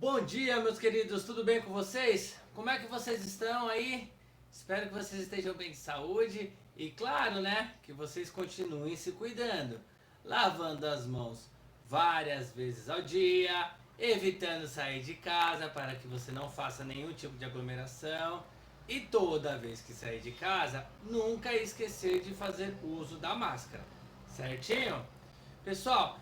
Bom dia, meus queridos, tudo bem com vocês? Como é que vocês estão aí? Espero que vocês estejam bem de saúde e, claro, né, que vocês continuem se cuidando, lavando as mãos várias vezes ao dia, evitando sair de casa para que você não faça nenhum tipo de aglomeração e toda vez que sair de casa, nunca esquecer de fazer uso da máscara, certinho? Pessoal,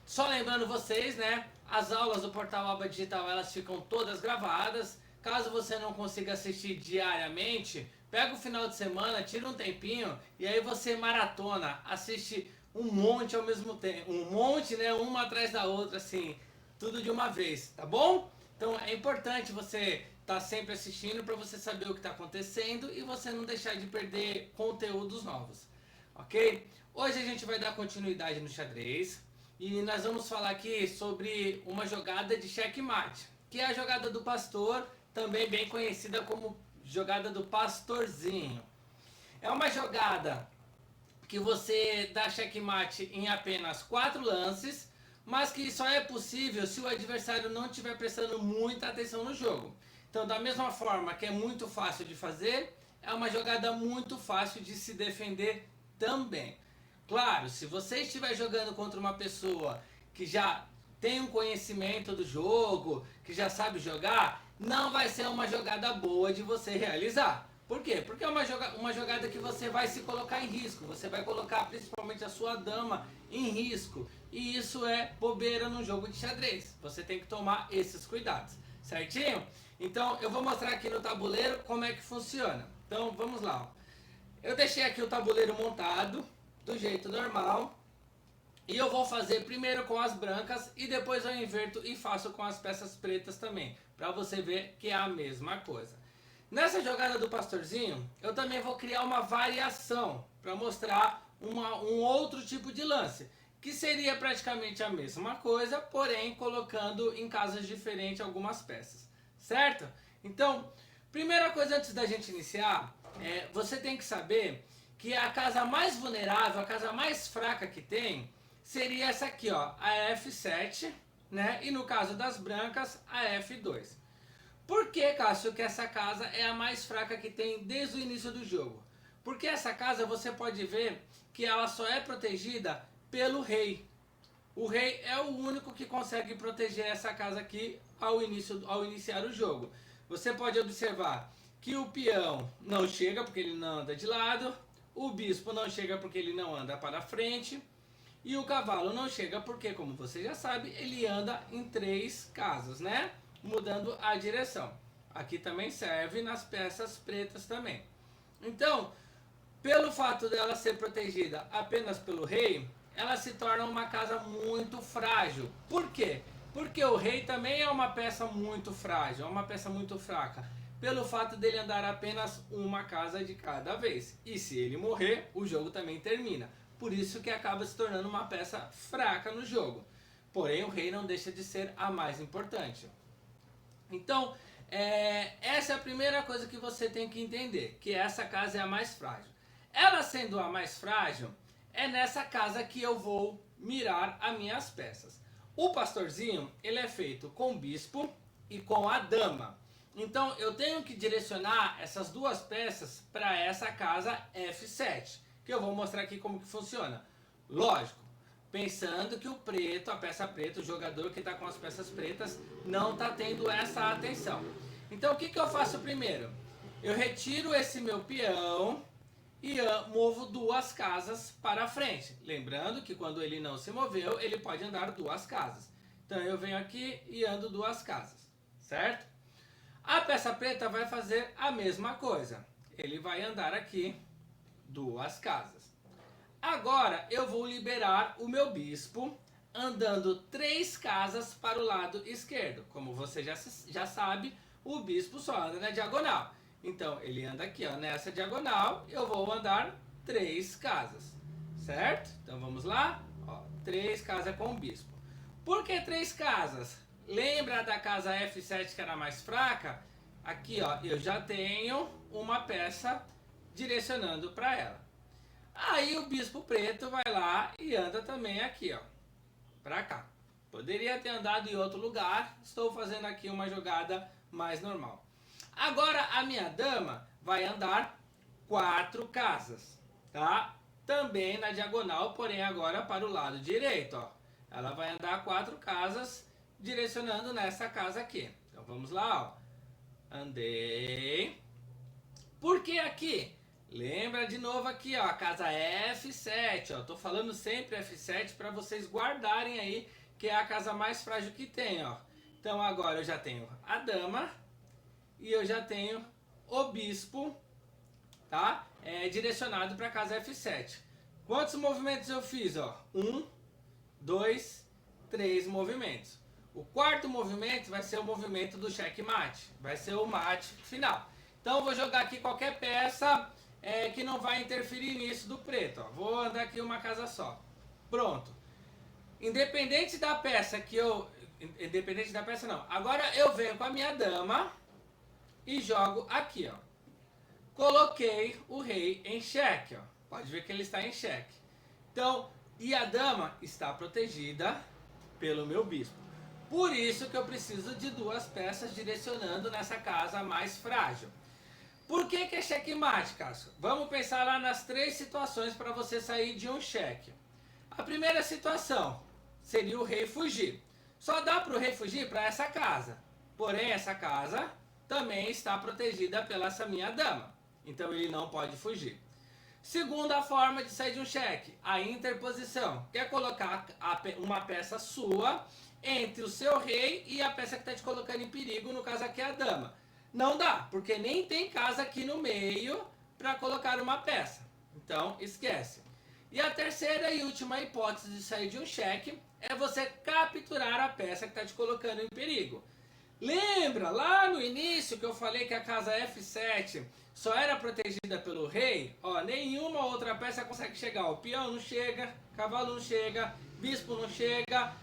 só lembrando vocês, né? As aulas do Portal Aba Digital elas ficam todas gravadas. Caso você não consiga assistir diariamente, pega o final de semana, tira um tempinho e aí você maratona, assiste um monte ao mesmo tempo, um monte, né? Uma atrás da outra, assim, tudo de uma vez, tá bom? Então é importante você estar sempre assistindo para você saber o que está acontecendo e você não deixar de perder conteúdos novos, ok? Hoje a gente vai dar continuidade no xadrez. E nós vamos falar aqui sobre uma jogada de checkmate, que é a jogada do pastor, também bem conhecida como jogada do pastorzinho. É uma jogada que você dá checkmate em apenas 4 lances, mas que só é possível se o adversário não estiver prestando muita atenção no jogo. Então, da mesma forma que é muito fácil de fazer, é uma jogada muito fácil de se defender também. Claro, se você estiver jogando contra uma pessoa que já tem um conhecimento do jogo, que já sabe jogar, não vai ser uma jogada boa de você realizar. Por quê? Porque é uma jogada que você vai se colocar em risco, você vai colocar principalmente a sua dama em risco. E isso é bobeira no jogo de xadrez. Você tem que tomar esses cuidados, certinho? Então eu vou mostrar aqui no tabuleiro como é que funciona. Então vamos lá. Eu deixei aqui o tabuleiro montado do jeito normal. E eu vou fazer primeiro com as brancas e depois eu inverto e faço com as peças pretas também, para você ver que é a mesma coisa. Nessa jogada do pastorzinho, eu também vou criar uma variação para mostrar um outro tipo de lance, que seria praticamente a mesma coisa, porém colocando em casas diferentes algumas peças, certo? Então, primeira coisa antes da gente iniciar, você tem que saber que a casa mais vulnerável, a casa mais fraca que tem, seria essa aqui, ó, a F7, né? E no caso das brancas, a F2. Por que, Cássio, que essa casa é a mais fraca que tem desde o início do jogo? Porque essa casa você pode ver que ela só é protegida pelo rei. O rei é o único que consegue proteger essa casa aqui ao iniciar o jogo. Você pode observar que o peão não chega porque ele não anda de lado, o bispo não chega porque ele não anda para frente, e o cavalo não chega porque, como você já sabe, ele anda em 3 casas, né? Mudando a direção. Aqui também serve nas peças pretas também. Então, pelo fato dela ser protegida apenas pelo rei, ela se torna uma casa muito frágil. Por quê? Porque o rei também é uma peça muito frágil, é uma peça muito fraca. Pelo fato dele andar apenas uma casa de cada vez. E se ele morrer, o jogo também termina. Por isso que acaba se tornando uma peça fraca no jogo. Porém, o rei não deixa de ser a mais importante. Então, essa é a primeira coisa que você tem que entender, que essa casa é a mais frágil. Ela sendo a mais frágil, é nessa casa que eu vou mirar as minhas peças. O pastorzinho, ele é feito com bispo e com a dama. Então, eu tenho que direcionar essas duas peças para essa casa F7, que eu vou mostrar aqui como que funciona. Lógico, pensando que o preto, a peça preta, o jogador que está com as peças pretas, não está tendo essa atenção. Então, o que eu faço primeiro? Eu retiro esse meu peão e movo 2 casas para frente. Lembrando que quando ele não se moveu, ele pode andar 2 casas. Então, eu venho aqui e ando 2 casas, certo? A peça preta vai fazer a mesma coisa. Ele vai andar aqui 2 casas. Agora eu vou liberar o meu bispo andando 3 casas para o lado esquerdo. Como você já sabe, o bispo só anda na diagonal. Então ele anda aqui, ó, nessa diagonal, eu vou andar 3 casas, certo? Então vamos lá, ó, 3 casas com o bispo. Por que 3 casas? Lembra da casa F7 que era mais fraca? Aqui, ó, eu já tenho uma peça direcionando para ela. Aí o bispo preto vai lá e anda também aqui, ó, para cá. Poderia ter andado em outro lugar, estou fazendo aqui uma jogada mais normal. Agora a minha dama vai andar 4 casas, tá? Também na diagonal, porém agora para o lado direito, ó. Ela vai andar 4 casas direcionando nessa casa aqui. Então vamos lá, ó. Andei. Por que aqui? Lembra de novo aqui, ó, a casa F7, ó. Tô falando sempre F7 para vocês guardarem aí, que é a casa mais frágil que tem, ó. Então agora eu já tenho a dama e eu já tenho o bispo, tá? Direcionado para a casa F7. Quantos movimentos eu fiz, ó? 1, 2, 3 movimentos. O quarto movimento vai ser o movimento do checkmate, vai ser o mate final. Então eu vou jogar aqui qualquer peça que não vai interferir nisso do preto, ó. Vou andar aqui uma casa só. Pronto. Independente da peça que eu... Independente da peça não. Agora eu venho com a minha dama e jogo aqui, ó. Coloquei o rei em xeque, ó. Pode ver que ele está em xeque. Então, e a dama está protegida pelo meu bispo. Por isso que eu preciso de 2 peças direcionando nessa casa mais frágil. Por que é checkmate, Cássio? Vamos pensar lá nas 3 situações para você sair de um cheque. A primeira situação seria o rei fugir. Só dá para o rei fugir para essa casa. Porém, essa casa também está protegida pela essa minha dama. Então ele não pode fugir. Segunda forma de sair de um cheque, a interposição. Quer colocar uma peça sua entre o seu rei e a peça que está te colocando em perigo, no caso aqui é a dama. Não dá, porque nem tem casa aqui no meio para colocar uma peça. Então, esquece. E a terceira e última hipótese de sair de um cheque é você capturar a peça que está te colocando em perigo. Lembra lá no início que eu falei que a casa F7 só era protegida pelo rei? Ó, nenhuma outra peça consegue chegar. O peão não chega, cavalo não chega, bispo não chega.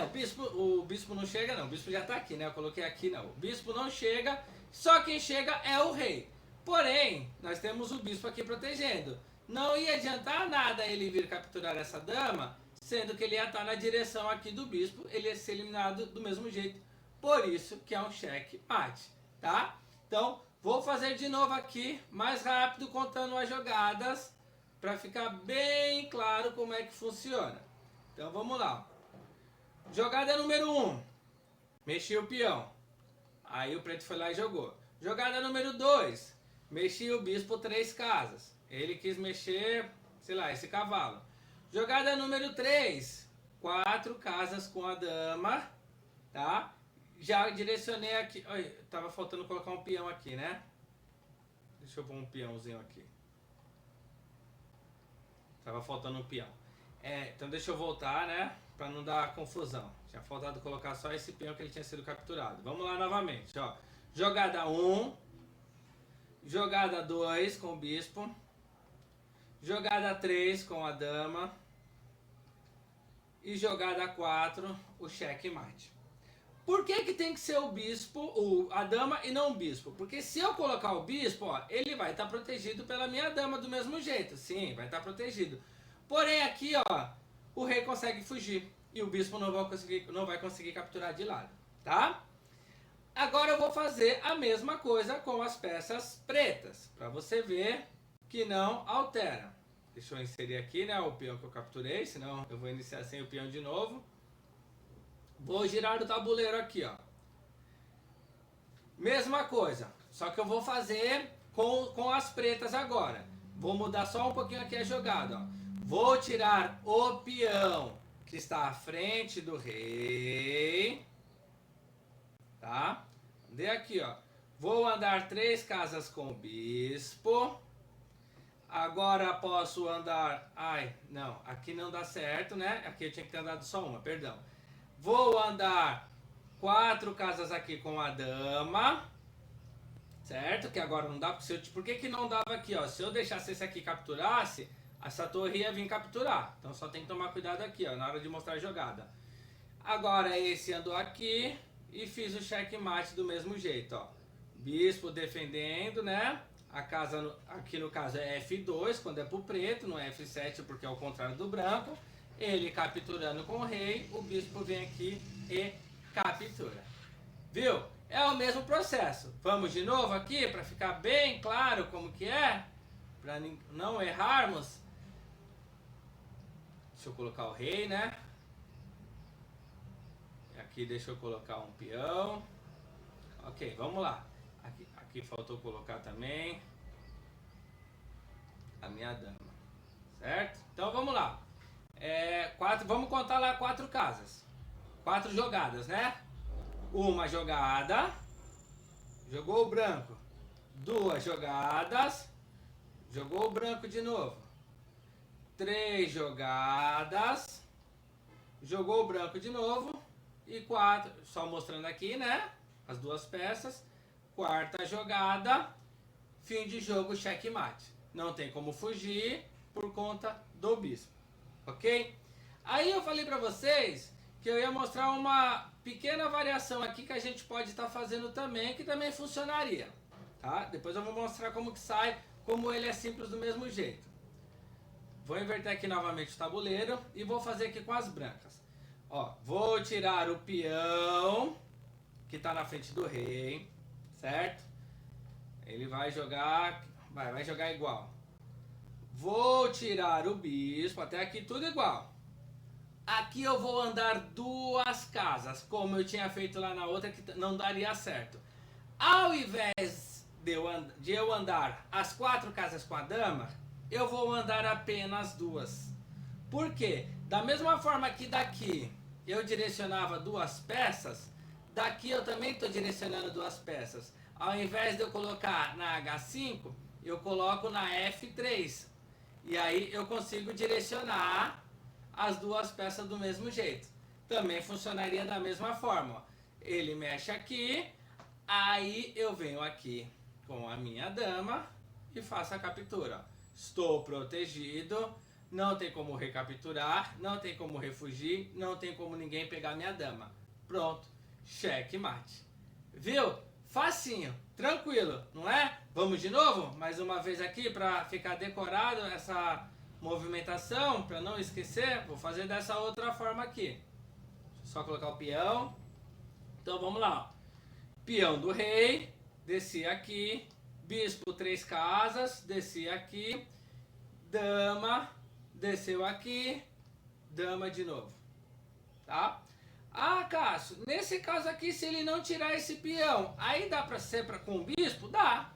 O bispo não chega, não. O bispo já está aqui, né? Eu coloquei aqui, não. O bispo não chega, só quem chega é o rei. Porém, nós temos o bispo aqui protegendo. Não ia adiantar nada ele vir capturar essa dama, sendo que ele ia estar na direção aqui do bispo, ele ia ser eliminado do mesmo jeito. Por isso que é um checkmate, tá? Então, vou fazer de novo aqui, mais rápido, contando as jogadas, para ficar bem claro como é que funciona. Então, vamos lá. Jogada número 1. Mexi o peão. Aí o preto foi lá e jogou. Jogada número 2. Mexi o bispo 3 casas. Ele quis mexer, sei lá, esse cavalo. Jogada número 3. 4 casas com a dama, tá? Já direcionei aqui. Olha, tava faltando colocar um peão aqui, né? Deixa eu pôr um peãozinho aqui. Tava faltando um peão. Então deixa eu voltar, né? Pra não dar confusão. Tinha faltado colocar só esse peão que ele tinha sido capturado. Vamos lá novamente, ó. Jogada 1. Jogada 2 com o bispo. Jogada 3 com a dama. E jogada 4, o checkmate. Por que tem que ser o bispo, a dama e não o bispo? Porque se eu colocar o bispo, ó, ele vai estar protegido pela minha dama do mesmo jeito. Sim, vai estar protegido. Porém aqui, ó, o rei consegue fugir. E o bispo não vai conseguir capturar de lado, tá? Agora eu vou fazer a mesma coisa com as peças pretas. Para você ver que não altera. Deixa eu inserir aqui, né, o peão que eu capturei, senão eu vou iniciar sem o peão de novo. Vou girar o tabuleiro aqui, ó. Mesma coisa, só que eu vou fazer com as pretas agora. Vou mudar só um pouquinho aqui a jogada, ó. Vou tirar o peão que está à frente do rei. Tá? Andei aqui, ó. Vou andar 3 casas com o bispo. Agora posso andar... Ai, não, aqui não dá certo, né? Aqui eu tinha que ter andado só uma, perdão. Vou andar 4 casas aqui com a dama. Certo? Que agora não dá, porque por que não dava aqui, ó? Se eu deixasse esse aqui capturasse, essa torre ia vir capturar. Então só tem que tomar cuidado aqui, ó, na hora de mostrar a jogada. Agora esse andou aqui e fiz o checkmate do mesmo jeito, ó. Bispo defendendo, né? A casa aqui no caso é F2, quando é pro preto, não é F7 porque é o contrário do branco. Ele capturando com o rei, o bispo vem aqui e captura. Viu? É o mesmo processo. Vamos de novo aqui para ficar bem claro como que é, para não errarmos. Deixa eu colocar o rei, né? Aqui deixa eu colocar um peão. Ok, vamos lá. Aqui faltou colocar também a minha dama. Certo? Então vamos lá. Vamos contar lá 4 casas. 4 jogadas, né? Uma jogada. Jogou o branco. 2 jogadas. Jogou o branco de novo. 3 jogadas. Jogou o branco de novo. E 4, só mostrando aqui, né? As 2 peças. 4ª jogada. Fim de jogo, checkmate. Não tem como fugir por conta do bispo. Ok? Aí eu falei pra vocês que eu ia mostrar uma pequena variação aqui que a gente pode estar fazendo também, que também funcionaria. Tá? Depois eu vou mostrar como que sai, como ele é simples do mesmo jeito. Vou inverter aqui novamente o tabuleiro e vou fazer aqui com as brancas. Ó, vou tirar o peão que está na frente do rei, certo? Ele vai jogar, vai jogar igual. Vou tirar o bispo, até aqui tudo igual. Aqui eu vou andar 2 casas, como eu tinha feito lá na outra, que não daria certo. Ao invés de eu andar as 4 casas com a dama, eu vou andar apenas 2. Por quê? Da mesma forma que daqui eu direcionava 2 peças, daqui eu também estou direcionando 2 peças. Ao invés de eu colocar na H5, eu coloco na F3. E aí eu consigo direcionar as 2 peças do mesmo jeito. Também funcionaria da mesma forma. Ó. Ele mexe aqui, aí eu venho aqui com a minha dama e faço a captura. Ó. Estou protegido, não tem como recapturar, não tem como refugir, não tem como ninguém pegar minha dama. Pronto, checkmate. Viu? Facinho, tranquilo, não é? Vamos de novo? Mais uma vez aqui para ficar decorado essa movimentação, para não esquecer. Vou fazer dessa outra forma aqui. Só colocar o peão. Então vamos lá. Ó. Peão do rei, desci aqui. Bispo 3 casas, desci aqui. Dama, desceu aqui. Dama de novo. Tá? Ah, Cássio, nesse caso aqui, se ele não tirar esse peão, aí dá pra ser com o bispo? Dá.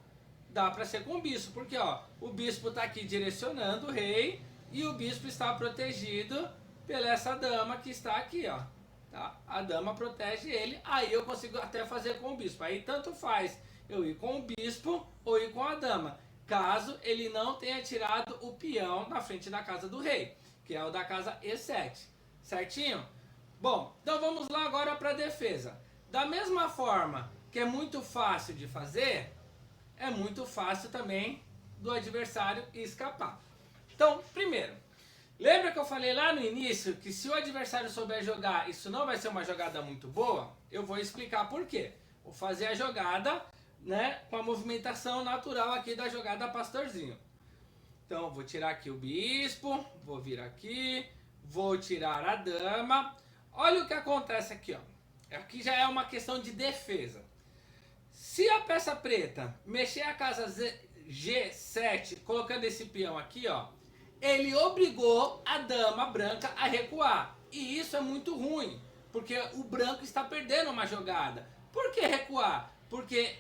Dá pra ser com o bispo, porque ó, o bispo tá aqui direcionando o rei e o bispo está protegido pela essa dama que está aqui, ó. Tá? A dama protege ele, aí eu consigo até fazer com o bispo. Aí tanto faz eu ir com o bispo ou ir com a dama, caso ele não tenha tirado o peão na frente da casa do rei, que é o da casa E7. Certinho? Bom, então vamos lá agora para a defesa. Da mesma forma que é muito fácil de fazer, é muito fácil também do adversário escapar. Então, primeiro, lembra que eu falei lá no início que se o adversário souber jogar, isso não vai ser uma jogada muito boa? Eu vou explicar por quê. Vou fazer a jogada, né, com a movimentação natural aqui da jogada pastorzinho. Então, vou tirar aqui o bispo, vou vir aqui, vou tirar a dama. Olha o que acontece aqui, ó. Aqui já é uma questão de defesa. Se a peça preta mexer a casa G7, colocando esse peão aqui, ó, ele obrigou a dama branca a recuar. E isso é muito ruim, porque o branco está perdendo uma jogada. Por que recuar? Porque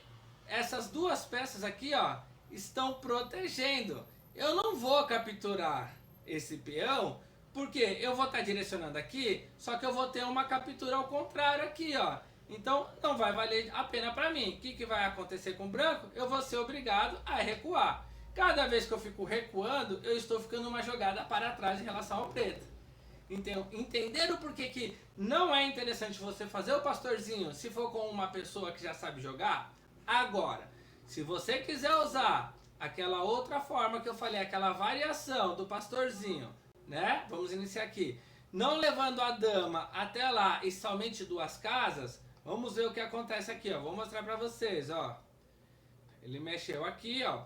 essas 2 peças aqui, ó, estão protegendo. Eu não vou capturar esse peão, porque eu vou estar direcionando aqui, só que eu vou ter uma captura ao contrário aqui, ó. Então não vai valer a pena para mim. O que vai acontecer com o branco? Eu vou ser obrigado a recuar. Cada vez que eu fico recuando, eu estou ficando uma jogada para trás em relação ao preto. Então, entender o porquê que não é interessante você fazer o pastorzinho se for com uma pessoa que já sabe jogar? Agora, se você quiser usar aquela outra forma que eu falei, aquela variação do pastorzinho, né? Vamos iniciar aqui. Não levando a dama até lá e somente 2 casas, vamos ver o que acontece aqui, ó. Vou mostrar pra vocês, ó. Ele mexeu aqui, ó.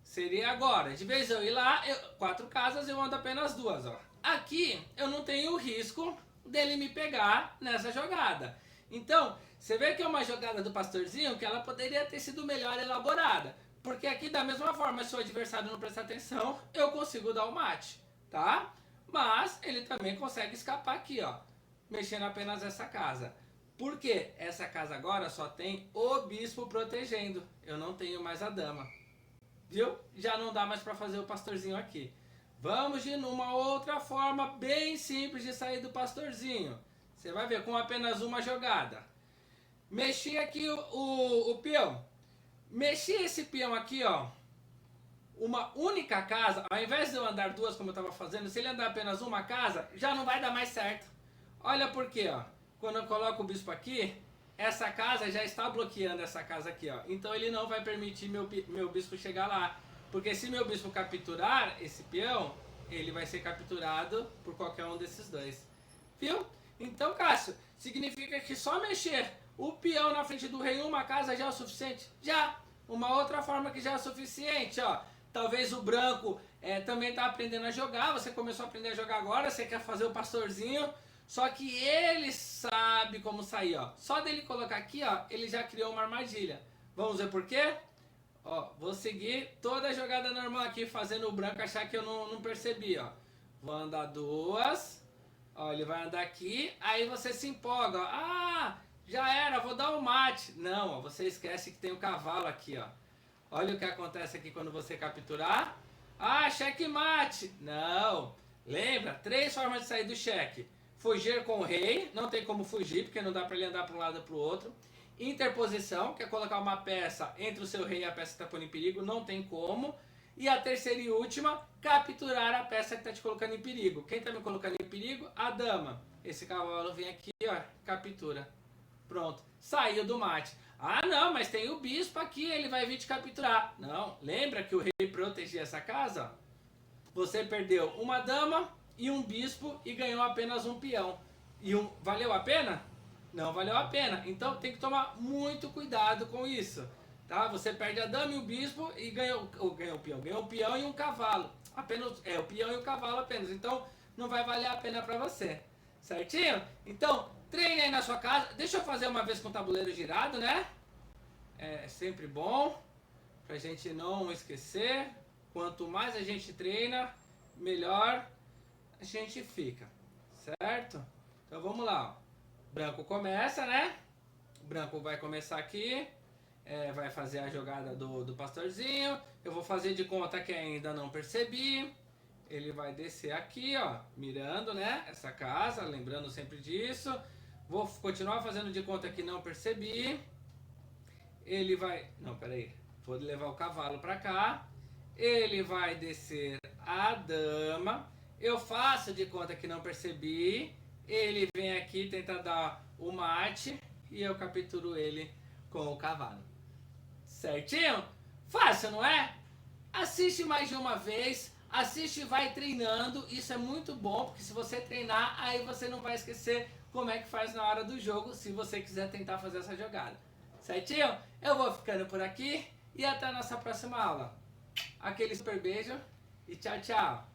Seria agora, de vez eu ir lá, 4 casas eu ando apenas 2, ó. Aqui eu não tenho o risco dele me pegar nessa jogada. Então, você vê que é uma jogada do pastorzinho que ela poderia ter sido melhor elaborada. Porque aqui, da mesma forma, se o adversário não prestar atenção, eu consigo dar o mate, tá? Mas ele também consegue escapar aqui, ó, mexendo apenas essa casa. Por quê? Essa casa agora só tem o bispo protegendo. Eu não tenho mais a dama. Viu? Já não dá mais para fazer o pastorzinho aqui. Vamos de numa outra forma bem simples de sair do pastorzinho. Você vai ver com apenas uma jogada. Mexi aqui o peão. Mexi esse peão aqui, ó. Uma única casa, ao invés de eu andar duas como eu estava fazendo, se ele andar apenas uma casa, já não vai dar mais certo. Olha por quê, ó. Quando eu coloco o bispo aqui, essa casa já está bloqueando essa casa aqui, ó. Então ele não vai permitir meu bispo chegar lá. Porque se meu bispo capturar esse peão, ele vai ser capturado por qualquer um desses dois. Viu? Então, Cássio, significa que só mexer o peão na frente do rei em uma casa já é o suficiente? Já! Uma outra forma que já é o suficiente, ó. Talvez o branco também está aprendendo a jogar, você começou a aprender a jogar agora, você quer fazer o pastorzinho, só que ele sabe como sair, ó. Só dele colocar aqui, ó, ele já criou uma armadilha. Vamos ver por quê? Ó, vou seguir toda a jogada normal aqui, fazendo o branco achar que eu não percebi, ó. Vou andar duas, ó, ele vai andar aqui, aí você se empolga, ó. Ah, já era, vou dar um mate. Não, ó, você esquece que tem um cavalo aqui, ó. Olha o que acontece aqui quando você capturar. Ah, checkmate. Não. Lembra? 3 formas de sair do cheque. Fugir com o rei. Não tem como fugir, porque não dá para ele andar para um lado ou para o outro. Interposição, que é colocar uma peça entre o seu rei e a peça que está pondo em perigo. Não tem como. E a terceira e última, capturar a peça que está te colocando em perigo. Quem está me colocando em perigo? A dama. Esse cavalo vem aqui, ó, captura. Pronto. Saiu do mate. Ah, não, mas tem o bispo aqui, ele vai vir te capturar. Não, lembra que o rei protegia essa casa? Você perdeu uma dama e um bispo e ganhou apenas um peão. Valeu a pena? Não valeu a pena. Então tem que tomar muito cuidado com isso. Tá? Você perde a dama e o bispo e ganhou o peão. Ganhou o peão e um cavalo. Apenas, o peão e o cavalo apenas. Então não vai valer a pena para você. Certinho? Então, treine aí na sua casa. Deixa eu fazer uma vez com o tabuleiro girado, né? É sempre bom pra gente não esquecer. Quanto mais a gente treina, melhor a gente fica. Certo? Então vamos lá. Branco começa, né? Branco vai começar aqui. Vai fazer a jogada do pastorzinho. Eu vou fazer de conta que ainda não percebi. Ele vai descer aqui, ó, mirando, né, essa casa, lembrando sempre disso. Vou continuar fazendo de conta que não percebi. Ele vai... Não, peraí. Vou levar o cavalo pra cá. Ele vai descer a dama. Eu faço de conta que não percebi. Ele vem aqui tentar dar o mate. E eu capturo ele com o cavalo. Certinho? Fácil, não é? Assiste mais de uma vez. Assiste e vai treinando, isso é muito bom, porque se você treinar, aí você não vai esquecer como é que faz na hora do jogo, se você quiser tentar fazer essa jogada. Certinho? Eu vou ficando por aqui e até a nossa próxima aula. Aquele super beijo e tchau, tchau!